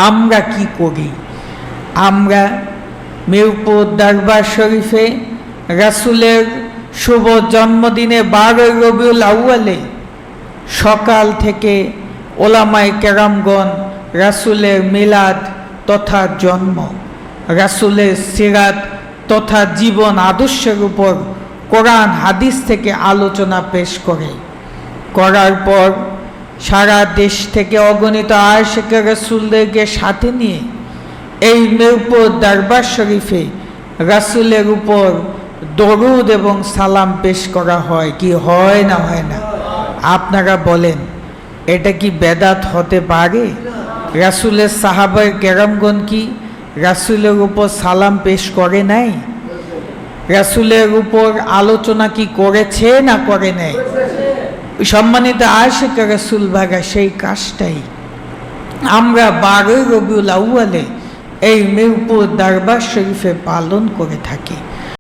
আমরা কি করি? আমরা মিরপুর দরবার শরীফে রাসূলের শুভ জন্মদিনে 12 রবিউল আউয়ালে সকাল থেকে ওলামায়ে কেরামগণ রাসূলের মিলাদ তথা জন্ম, রাসূলের সিরাত তথা জীবন আদর্শের উপর কোরআন হাদিস থেকে আলোচনা পেশ করার পর সারা দেশ থেকে অগণিত আশিকে রাসূলদেরকে সাথে নিয়ে এই মিরপুর দরবার শরীফে রাসূলের উপর দরুদ এবং সালাম পেশ করা হয়। কি হয় না হয় না? আপনারা বলেন, এটা কি বেদাত হতে পারে? রাসূলের সাহাবায়ে কেরামগণ কি রাসূলের উপর সালাম পেশ করে নাই? রাসূলের উপর আলোচনা কি করেছে না করে নাই? সম্মানিত আশিকে রাসূল ভাগা, সেই কাজটাই আমরা 12 রবিউল আউয়ালে এই মিরপুর দরবার শরীফে পালন করে থাকি।